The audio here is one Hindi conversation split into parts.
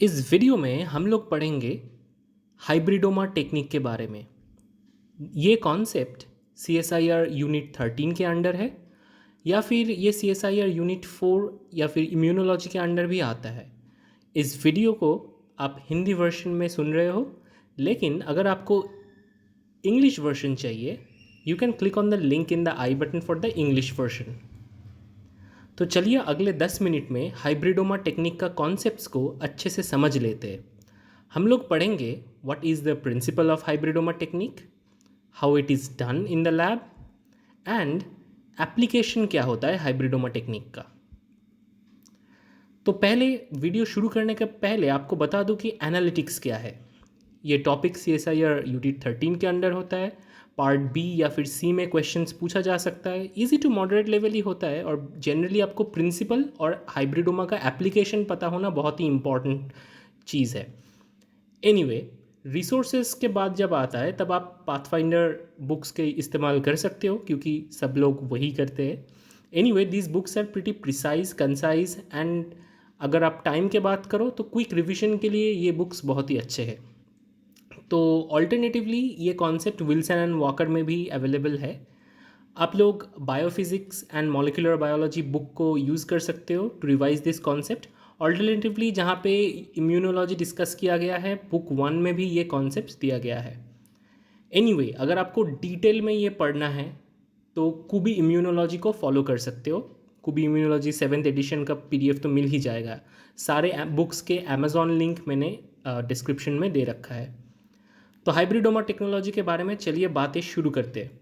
इस वीडियो में हम लोग पढ़ेंगे हाइब्रिडोमा टेक्निक के बारे में। ये कॉन्सेप्ट CSIR यूनिट 13 के अंडर है या फिर ये CSIR यूनिट 4 या फिर इम्यूनोलॉजी के अंडर भी आता है। इस वीडियो को आप हिंदी वर्जन में सुन रहे हो, लेकिन अगर आपको इंग्लिश वर्जन चाहिए you can click on the link in the I button for the English version. तो चलिए अगले 10 मिनट में हाइब्रिडोमा टेक्निक का कॉन्सेप्ट्स को अच्छे से समझ लेते हैं। हम लोग पढ़ेंगे what is the principle of hybridoma technique, how it is done in the lab and application क्या होता है हाइब्रिडोमा टेक्निक का। तो पहले वीडियो शुरू करने के पहले आपको बता दूं कि एनालिटिक्स क्या है। ये टॉपिक CSIR यूनिट 13 के अंडर होता है। पार्ट बी या फिर सी में क्वेश्चंस पूछा जा सकता है। इजी टू मॉडरेट लेवल ही होता है और जनरली आपको प्रिंसिपल और हाइब्रिडोमा का एप्लीकेशन पता होना बहुत ही इंपॉर्टेंट चीज़ है। एनीवे, रिसोर्सेज के बाद जब आता है तब आप पाथफाइंडर बुक्स के इस्तेमाल कर सकते हो क्योंकि सब लोग वही करते हैं। Anyway, these books are pretty precise, concise and अगर आप टाइम के बात करो तो क्विक रिविजन के लिए ये बुक्स बहुत ही अच्छे हैं। तो ऑल्टरनेटिवली ये कॉन्सेप्ट विल्सन एंड वॉकर में भी अवेलेबल है। आप लोग biophysics and molecular biology book को यूज़ कर सकते हो to revise this concept. Alternatively जहाँ पे इम्यूनोलॉजी डिस्कस किया गया है बुक 1 में भी ये कॉन्सेप्ट दिया गया है। एनीवे, अगर आपको डिटेल में ये पढ़ना है तो कुबी इम्यूनोलॉजी को फॉलो कर सकते हो। कुबी इम्यूनोलॉजी 7th एडिशन का PDF तो मिल ही जाएगा। सारे बुक्स के अमेजॉन लिंक मैंने डिस्क्रिप्शन में दे रखा है। तो हाइब्रिडोमा टेक्नोलॉजी के बारे में चलिए बातें शुरू करते हैं।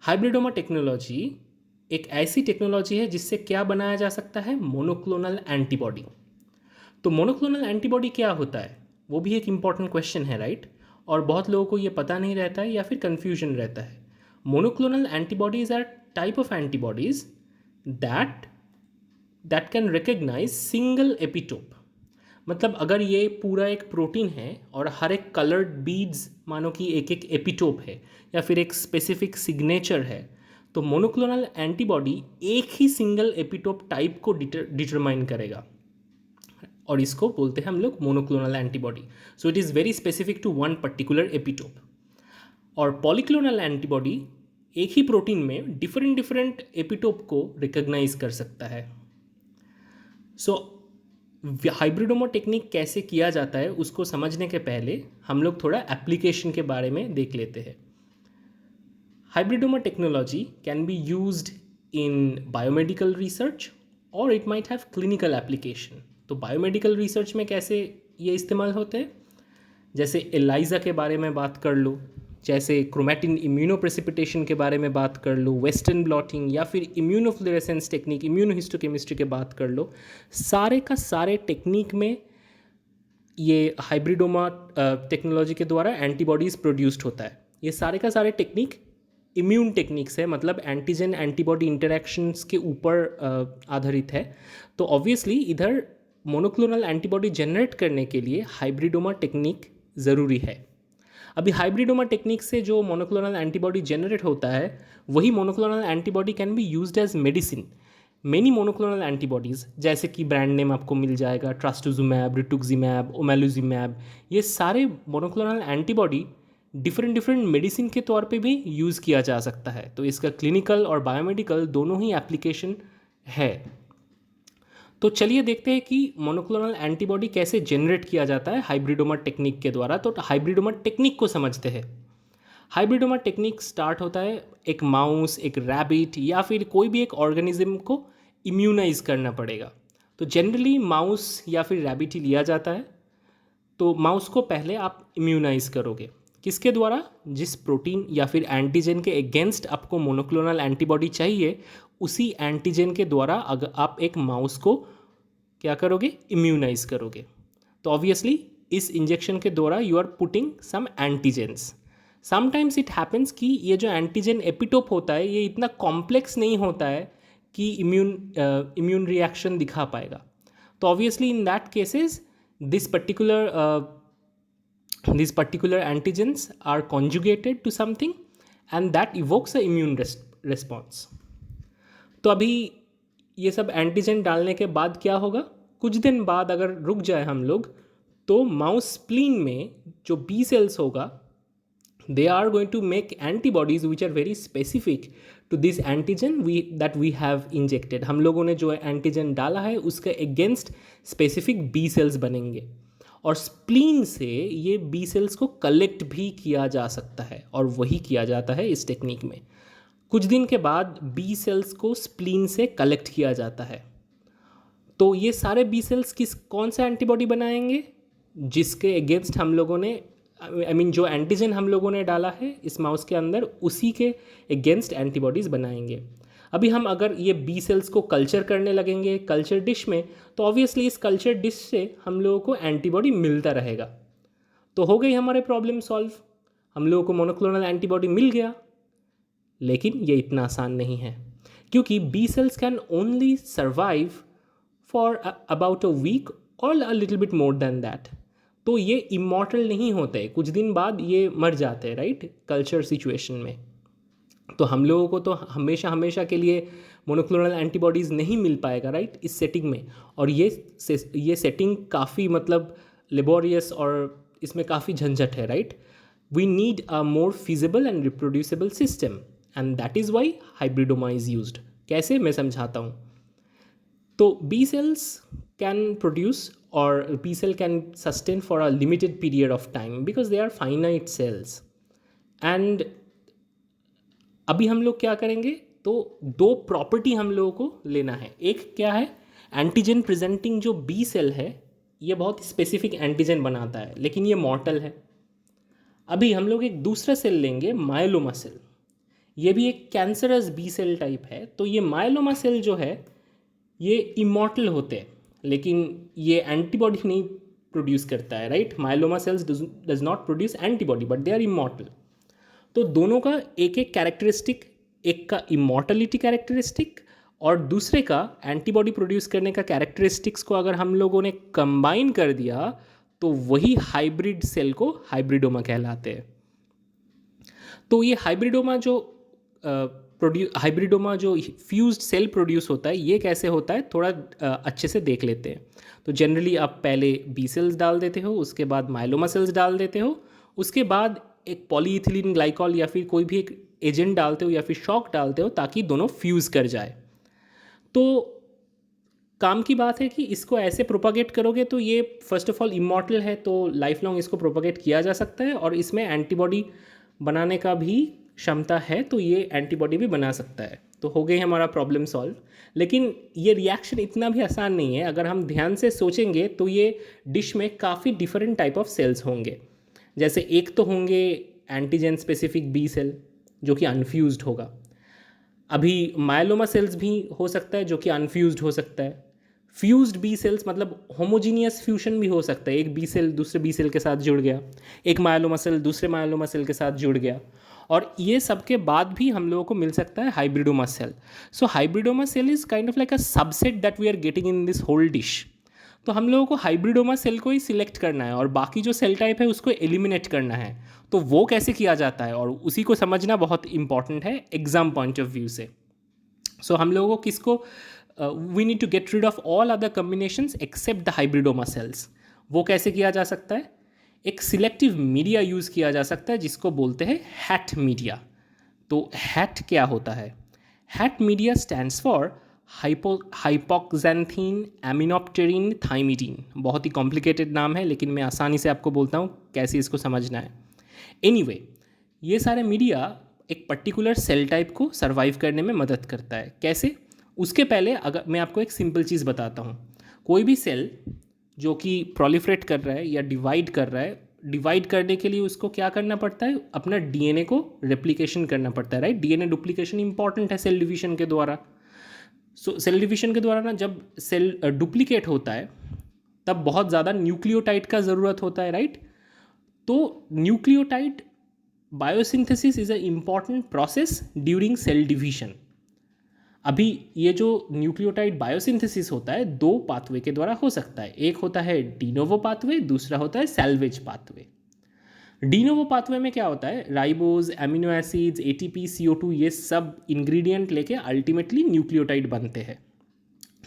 हाइब्रिडोमा टेक्नोलॉजी एक ऐसी टेक्नोलॉजी है जिससे क्या बनाया जा सकता है, मोनोक्लोनल एंटीबॉडी। तो मोनोक्लोनल एंटीबॉडी क्या होता है वो भी एक इम्पॉर्टेंट क्वेश्चन है, राइट? और बहुत लोगों को ये पता नहीं रहता है या फिर कन्फ्यूजन रहता है। Monoclonal antibodies are type of antibodies that that can recognise single epitope. मतलब अगर ये पूरा एक प्रोटीन है और हर एक कलर्ड बीड्स मानो कि एक एक एपिटोप है या फिर एक स्पेसिफिक सिग्नेचर है, तो मोनोक्लोनल एंटीबॉडी एक ही सिंगल एपिटोप टाइप को डिटरमाइन करेगा और इसको बोलते हैं हम लोग monoclonal antibody. So it is very specific to one particular epitope. और पॉलीक्लोनल एंटीबॉडी एक ही प्रोटीन में डिफरेंट डिफरेंट एपिटोप को रिकग्नाइज कर सकता है। सो हाइब्रिडोमा टेक्निक कैसे किया जाता है उसको समझने के पहले हम लोग थोड़ा एप्लीकेशन के बारे में देख लेते हैं। Hybridoma technology can be used in biomedical research और it might have clinical application. तो बायोमेडिकल रिसर्च में कैसे ये इस्तेमाल होते हैं, जैसे एलाइजा के बारे में बात कर लो, जैसे क्रोमैटिन इम्यूनोप्रेसिपिटेशन के बारे में बात कर लो, वेस्टर्न ब्लॉटिंग या फिर इम्यूनोफ्लोरेसेंस टेक्निक, इम्यूनोहिस्टोकेमिस्ट्री के बात कर लो। सारे का सारे टेक्निक में ये हाइब्रिडोमा टेक्नोलॉजी के द्वारा एंटीबॉडीज़ प्रोड्यूस्ड होता है। ये सारे का सारे टेक्निक इम्यून टेक्निक्स है, मतलब एंटीजन एंटीबॉडी इंटरेक्शंस के ऊपर आधारित है। तो ऑब्वियसली इधर मोनोक्लोनल एंटीबॉडी जनरेट करने के लिए हाइब्रिडोमा टेक्निक ज़रूरी है। अभी हाइब्रिडोमा टेक्निक से जो मोनोक्लोनल एंटीबॉडी जनरेट होता है वही monoclonal antibody can be used as medicine. Many monoclonal antibodies जैसे कि ब्रांड नेम आपको मिल जाएगा, ट्रस्टुजुमैब, रिटुक्सिमैब, ओमेलुजिमैब, ये सारे monoclonal antibody different different medicine के तौर पे भी यूज़ किया जा सकता है। तो इसका क्लिनिकल और बायोमेडिकल दोनों ही एप्लीकेशन है। तो चलिए देखते हैं कि मोनोक्लोनल एंटीबॉडी कैसे जनरेट किया जाता है हाइब्रिडोमा टेक्निक के द्वारा। तो हाइब्रिडोमा टेक्निक को समझते हैं। हाइब्रिडोमा टेक्निक स्टार्ट होता है एक माउस, एक रैबिट या फिर कोई भी एक ऑर्गेनिज्म को इम्यूनाइज करना पड़ेगा। तो जनरली माउस या फिर रैबिट ही लिया जाता है। तो माउस को पहले आप इम्यूनाइज करोगे किसके द्वारा, जिस प्रोटीन या फिर एंटीजन के अगेंस्ट आपको मोनोक्लोनल एंटीबॉडी चाहिए उसी एंटीजन के द्वारा अगर आप एक माउस को क्या करोगे, इम्यूनाइज करोगे। तो ऑब्वियसली इस इंजेक्शन के द्वारा you are putting some antigens. Sometimes it happens कि ये जो एंटीजन एपिटोप होता है ये इतना कॉम्प्लेक्स नहीं होता है कि इम्यून रिएक्शन दिखा पाएगा। तो obviously in that cases this particular antigens are conjugated to something and that evokes a immune response. तो अभी ये सब एंटीजन डालने के बाद क्या होगा, कुछ दिन बाद अगर रुक जाए हम लोग तो माउस स्प्लीन में जो बी सेल्स होगा, they are going to make antibodies which are very specific to this antigen that we have injected. हम लोगों ने जो एंटीजन डाला है उसके अगेंस्ट स्पेसिफिक बी सेल्स बनेंगे, और स्प्लीन से ये बी सेल्स को कलेक्ट भी किया जा सकता है, और वही किया जाता है इस टेक्निक में। कुछ दिन के बाद बी सेल्स को स्प्लीन से कलेक्ट किया जाता है। तो ये सारे बी सेल्स कौन सा एंटीबॉडी बनाएंगे, जिसके अगेंस्ट हम लोगों ने जो एंटीजन हम लोगों ने डाला है इस माउस के अंदर, उसी के अगेंस्ट एंटीबॉडीज़ बनाएंगे। अभी हम अगर ये बी सेल्स को कल्चर करने लगेंगे कल्चर डिश में, तो ऑब्वियसली इस कल्चर डिश से हम लोगों को एंटीबॉडी मिलता रहेगा। तो हो गई हमारे प्रॉब्लम सॉल्व, हम लोगों को मोनोक्लोनल एंटीबॉडी मिल गया। लेकिन ये इतना आसान नहीं है, क्योंकि B cells can only survive for about a week और a little bit more than that. तो ये इमॉर्टल नहीं होते, कुछ दिन बाद ये मर जाते हैं, राइट, कल्चर सिचुएशन में। तो हम लोगों को तो हमेशा हमेशा के लिए मोनोक्लोनल एंटीबॉडीज़ नहीं मिल पाएगा, राइट, इस सेटिंग में। और ये सेटिंग काफ़ी मतलब लेबोरियस और इसमें काफ़ी झंझट है, right. We need a more feasible and reproducible system, and that is why hybridoma is used. कैसे, मैं समझाता हूँ। तो B cells can produce or B cell can sustain for a limited period of time because they are finite cells. And अभी हम लोग क्या करेंगे, तो दो प्रॉपर्टी हम लोगों को लेना है। एक क्या है, एंटीजन प्रेजेंटिंग जो बी सेल है ये बहुत स्पेसिफिक एंटीजन बनाता है, लेकिन ये मॉर्टल है। अभी हम लोग एक दूसरा सेल लेंगे, मायलोमा सेल। ये भी एक कैंसरस बी सेल टाइप है। तो ये मायलोमा सेल जो है ये इमॉर्टल होते हैं, लेकिन ये एंटीबॉडी नहीं प्रोड्यूस करता है, right. Myeloma cells does not produce antibody but they are immortal. तो दोनों का एक एक कैरेक्टरिस्टिक, एक का इमॉर्टलिटी कैरेक्टरिस्टिक और दूसरे का एंटीबॉडी प्रोड्यूस करने का कैरेक्टरिस्टिक्स को अगर हम लोगों ने कंबाइन कर दिया तो वही हाइब्रिड सेल को हाइब्रिडोमा कहलाते हैं। तो ये हाइब्रिडोमा जो फ्यूज्ड सेल प्रोड्यूस होता है, ये कैसे होता है थोड़ा अच्छे से देख लेते हैं। तो जनरली आप पहले बी सेल्स डाल देते हो, उसके बाद माइलोमा सेल्स डाल देते हो, उसके बाद एक पॉलीइथिलीन ग्लाइकॉल या फिर कोई भी एक एजेंट डालते हो या फिर शॉक डालते हो ताकि दोनों फ्यूज़ कर जाए। तो काम की बात है कि इसको ऐसे प्रोपागेट करोगे तो ये फर्स्ट ऑफ ऑल इमॉर्टल है, तो लाइफ लॉन्ग इसको प्रोपागेट किया जा सकता है, और इसमें एंटीबॉडी बनाने का भी क्षमता है, तो ये एंटीबॉडी भी बना सकता है। तो हो गई हमारा प्रॉब्लम सॉल्व। लेकिन ये रिएक्शन इतना भी आसान नहीं है। अगर हम ध्यान से सोचेंगे तो ये डिश में काफ़ी डिफरेंट टाइप ऑफ सेल्स होंगे। जैसे एक तो होंगे एंटीजन स्पेसिफिक बी सेल जो कि अनफ्यूज्ड होगा। अभी मायलोमा सेल्स भी हो सकता है जो कि अनफ्यूज्ड हो सकता है। फ्यूज्ड बी सेल्स मतलब होमोजीनियस फ्यूजन भी हो सकता है, एक बी सेल दूसरे बी सेल के साथ जुड़ गया, एक मायलोमा सेल दूसरे मायलोमा सेल के साथ जुड़ गया, और ये सब के बाद भी हम लोगों को मिल सकता है hybridoma cell. So hybridoma cell is kind of like a subset that we are getting in this whole dish. तो हम लोगों को हाइब्रिडोमा सेल को ही सिलेक्ट करना है और बाकी जो सेल टाइप है उसको एलिमिनेट करना है। तो वो कैसे किया जाता है और उसी को समझना बहुत इंपॉर्टेंट है एग्जाम पॉइंट ऑफ व्यू से। सो हम लोगों को किसको we need to get rid of all other combinations except the hybridoma cells. वो कैसे किया जा सकता है, एक सिलेक्टिव मीडिया यूज़ किया जा सकता है जिसको बोलते हैं हैट मीडिया। तो हैट क्या होता है, HAT media stands for hypoxanthine aminopterin thymidine. बहुत ही कॉम्प्लिकेटेड नाम है, लेकिन मैं आसानी से आपको बोलता हूँ कैसे इसको समझना है। एनीवे, ये सारे मीडिया एक पर्टिकुलर सेल टाइप को सर्वाइव करने में मदद करता है। कैसे, उसके पहले अगर मैं आपको एक सिंपल चीज़ बताता हूँ। कोई भी सेल जो कि प्रोलिफरेट कर रहा है या डिवाइड कर रहा है, डिवाइड करने के लिए उसको क्या करना पड़ता है, अपना डीएनए को रेप्लिकेशन करना पड़ता है, राइट। डीएनए डुप्लीकेशन इंपॉर्टेंट है सेल डिवीजन के द्वारा। सो सेल डिवीजन के द्वारा ना जब सेल डुप्लीकेट होता है तब बहुत ज़्यादा न्यूक्लियोटाइड का ज़रूरत होता है, राइट। तो nucleotide biosynthesis is a important process during cell division. अभी ये जो न्यूक्लियोटाइड बायोसिंथेसिस होता है दो पाथवे के द्वारा हो सकता है। एक होता है डीनोवो पाथवे, दूसरा होता है सैल्वेज पाथवे। डीनोवो पाथवे में क्या होता है, ribose, amino acids, ATP, CO2 ये सब इंग्रेडिएंट लेके अल्टीमेटली न्यूक्लियोटाइड बनते हैं।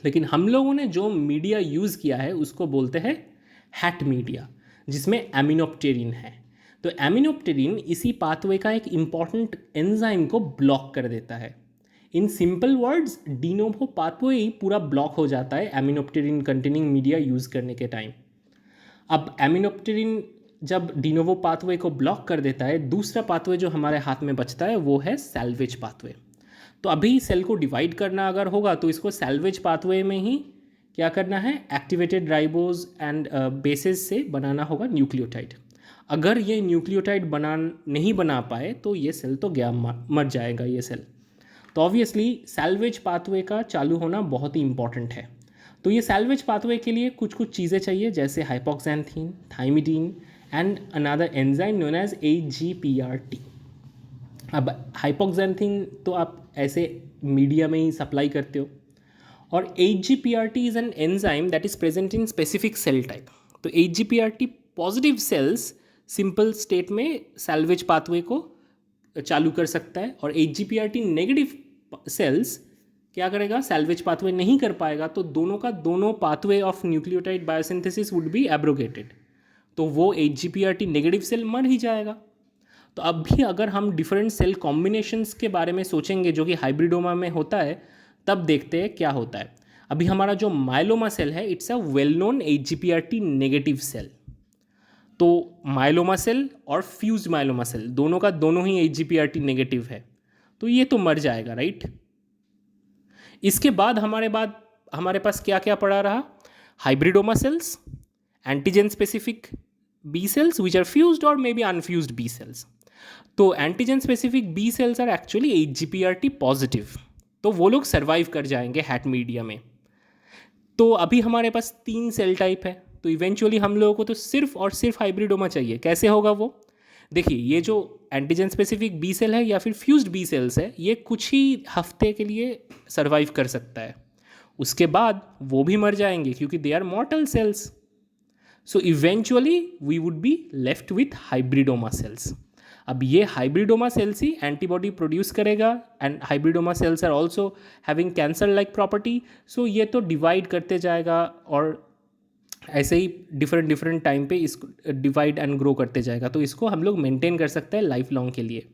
लेकिन हम लोगों ने जो मीडिया यूज़ किया है उसको बोलते हैं हैट मीडिया, जिसमें एमिनोप्टेरिन है। तो एमिनोप्टेरिन इसी पाथवे का एक इम्पॉर्टेंट एंजाइम को ब्लॉक कर देता है। इन सिंपल वर्ड्स, डीनोवो पाथवे ही पूरा ब्लॉक हो जाता है एमिनोप्टेरिन कंटेनिंग मीडिया यूज़ करने के टाइम। अब एमिनोप्टेरिन जब डीनोवो पाथवे को ब्लॉक कर देता है, दूसरा पाथवे जो हमारे हाथ में बचता है वो है सैल्वेज पाथवे। तो अभी सेल को डिवाइड करना अगर होगा तो इसको सैल्वेज पाथवे में ही क्या करना है, एक्टिवेटेड राइबोज एंड बेसेस से बनाना होगा न्यूक्लियोटाइड। अगर ये न्यूक्लियोटाइड नहीं बना पाए तो ये सेल तो गया, मर जाएगा ये सेल। तो ऑब्वियसली सैल्वेज पाथवे का चालू होना बहुत ही इंपॉर्टेंट है। तो ये सैल्वेज पाथवे के लिए कुछ कुछ चीज़ें चाहिए, जैसे hypoxanthine, thymidine and another enzyme known as AGPRT। अब हाइपोक्सैंथीन तो आप ऐसे मीडिया में ही सप्लाई करते हो, और AGPRT is an enzyme that is present in specific cell type. तो AGPRT positive cells simple state में सैल्वेज पाथवे को चालू कर सकता है, और AGPRT नेगेटिव सेल्स क्या करेगा, सैल्वेज पाथवे नहीं कर पाएगा, तो दोनों का दोनों pathway of nucleotide biosynthesis would be abrogated, तो वो AGPRT नेगेटिव सेल मर ही जाएगा। तो अब भी अगर हम डिफरेंट सेल कॉम्बिनेशंस के बारे में सोचेंगे जो कि हाइब्रिडोमा में होता है, तब देखते हैं क्या होता है। अभी हमारा जो माइलोमा सेल है, it's a well known AGPRT negative cell. तो माइलोमा सेल और फ्यूज माइलोमा सेल दोनों का दोनों ही AGPRT नेगेटिव है, तो ये तो मर जाएगा, राइट। इसके बाद हमारे पास क्या क्या पड़ा रहा, hybridoma cells, antigen specific B cells which are fused और may be unfused B cells. तो antigen specific B cells are actually AGPRT positive, तो वो लोग सर्वाइव कर जाएंगे हैट मीडिया में। तो अभी हमारे पास 3 सेल टाइप है, तो इवेंचुअली हम लोगों को तो सिर्फ और सिर्फ हाइब्रिडोमा चाहिए। कैसे होगा वो, देखिए, ये जो एंटीजन स्पेसिफिक बी सेल है या फिर फ्यूज्ड बी सेल्स है, ये कुछ ही हफ्ते के लिए सर्वाइव कर सकता है, उसके बाद वो भी मर जाएंगे क्योंकि they are mortal cells. So eventually we would be left with hybridoma cells. अब ये हाइब्रिडोमा सेल्स ही एंटीबॉडी प्रोड्यूस करेगा, and hybridoma cells are also having cancer like property. So ये तो डिवाइड करते जाएगा और ऐसे ही डिफरेंट टाइम पे इसको डिवाइड एंड ग्रो करते जाएगा, तो इसको हम लोग मेंटेन कर सकते हैं लाइफ लॉन्ग के लिए।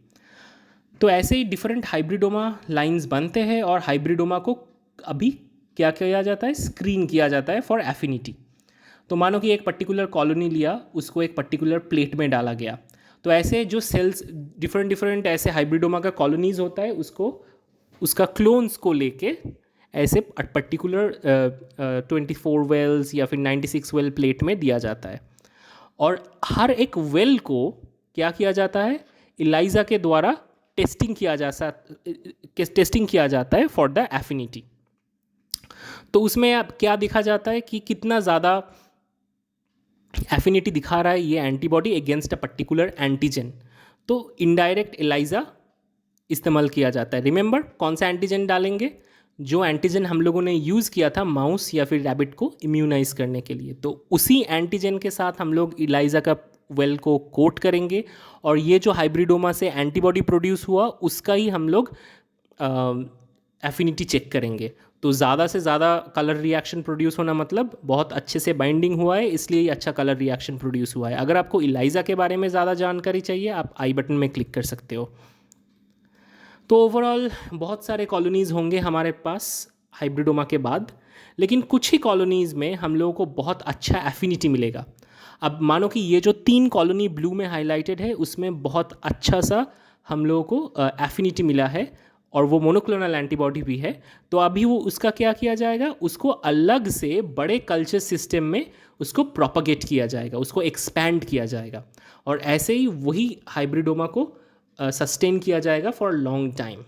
तो ऐसे ही डिफरेंट हाइब्रिडोमा लाइंस बनते हैं, और हाइब्रिडोमा को अभी क्या किया जाता है, स्क्रीन किया जाता है फॉर एफिनिटी। तो मानो कि एक पर्टिकुलर कॉलोनी लिया, उसको एक पर्टिकुलर प्लेट में डाला गया, तो ऐसे जो सेल्स डिफरेंट ऐसे हाइब्रिडोमा का कॉलोनीज होता है, उसको उसका क्लोन्स को लेके ऐसे पर्टिकुलर 24 वेल्स या फिर 96 वेल प्लेट में दिया जाता है, और हर एक वेल को क्या किया जाता है, इलाइजा के द्वारा टेस्टिंग किया जाता है फॉर द एफिनिटी। तो उसमें अब क्या देखा जाता है कि कितना ज़्यादा एफिनिटी दिखा रहा है ये antibody against a particular antigen. तो इनडायरेक्ट एलाइजा इस्तेमाल किया जाता है। रिमेंबर, कौन सा एंटीजन डालेंगे, जो एंटीजन हम लोगों ने यूज़ किया था माउस या फिर रैबिट को इम्यूनाइज करने के लिए, तो उसी एंटीजन के साथ हम लोग इलाइजा का वेल को कोट करेंगे, और ये जो हाइब्रिडोमा से एंटीबॉडी प्रोड्यूस हुआ उसका ही हम लोग एफिनिटी चेक करेंगे। तो ज़्यादा से ज़्यादा कलर रिएक्शन प्रोड्यूस होना मतलब बहुत अच्छे से बाइंडिंग हुआ है, इसलिए ये अच्छा कलर रिएक्शन प्रोड्यूस हुआ है। अगर आपको इलाइजा के बारे में ज़्यादा जानकारी चाहिए, आप आई बटन में क्लिक कर सकते हो। तो ओवरऑल बहुत सारे कॉलोनीज़ होंगे हमारे पास हाइब्रिडोमा के बाद, लेकिन कुछ ही कॉलोनीज़ में हम लोगों को बहुत अच्छा एफिनिटी मिलेगा। अब मानो कि ये जो 3 कॉलोनी ब्लू में हाईलाइटेड है, उसमें बहुत अच्छा सा हम लोगों को एफिनिटी मिला है, और वो मोनोक्लोनल एंटीबॉडी भी है। तो अभी वो उसका क्या किया जाएगा, उसको अलग से बड़े कल्चर सिस्टम में उसको प्रोपागेट किया जाएगा, उसको एक्सपैंड किया जाएगा, और ऐसे ही वही हाइब्रिडोमा को सस्टेन किया जाएगा फॉर लॉन्ग टाइम।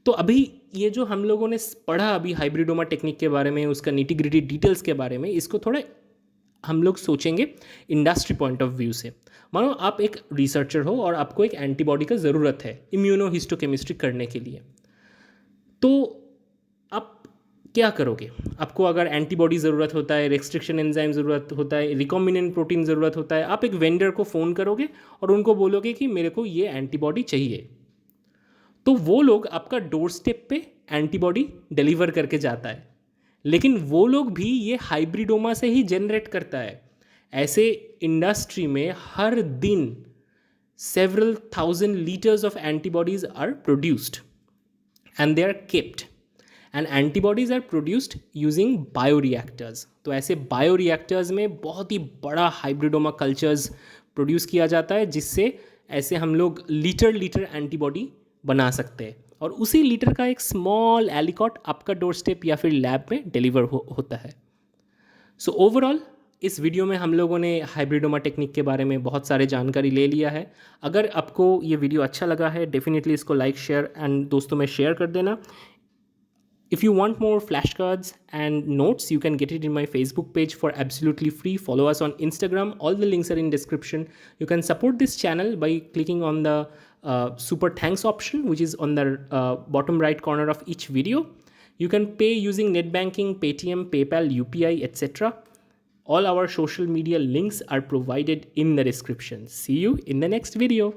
तो अभी ये जो हम लोगों ने पढ़ा अभी हाइब्रिडोमा टेक्निक के बारे में, उसका निटी ग्रिटी डिटेल्स के बारे में, इसको थोड़ा हम लोग सोचेंगे इंडस्ट्री पॉइंट ऑफ व्यू से। मानो आप एक रिसर्चर हो और आपको एक एंटीबॉडी का ज़रूरत है इम्यूनोहिस्टोकेमिस्ट्री करने के लिए, तो आप क्या करोगे। आपको अगर एंटीबॉडी ज़रूरत होता है, रेस्ट्रिक्शन एंजाइम ज़रूरत होता है, रिकॉम्बिनेंट प्रोटीन ज़रूरत होता है, आप एक वेंडर को फ़ोन करोगे और उनको बोलोगे कि मेरे को ये एंटीबॉडी चाहिए, तो वो लोग आपका डोर स्टेप पे एंटीबॉडी डिलीवर करके जाता है। लेकिन वो लोग भी ये हाइब्रिडोमा से ही जनरेट करता है। ऐसे इंडस्ट्री में हर दिन several thousand liters of antibodies are produced and they are kept and antibodies are produced using bioreactors. तो ऐसे बायोरिएक्टर्स में बहुत ही बड़ा हाइब्रिडोमा कल्चर्स प्रोड्यूस किया जाता है जिससे ऐसे हम लोग लीटर एंटीबॉडी बना सकते हैं और उसी लीटर का एक स्मॉल एलिकॉट आपका डोर स्टेप या फिर लैब में डिलीवर होता है. सो ओवरऑल इस वीडियो में हम लोगों ने हाइब्रिडोमा टेक्निक के बारे में बहुत सारे जानकारी ले लिया है. अगर आपको ये वीडियो अच्छा लगा है डेफिनेटली इसको लाइक शेयर एंड दोस्तों में शेयर कर देना. If you want more flashcards and notes, you can get it in my Facebook page for absolutely free. Follow us on Instagram. All the links are in description. You can support this channel by clicking on the super thanks option, which is on the bottom right corner of each video. You can pay using net banking, Paytm, PayPal, UPI, etc. All our social media links are provided in the description. See you in the next video.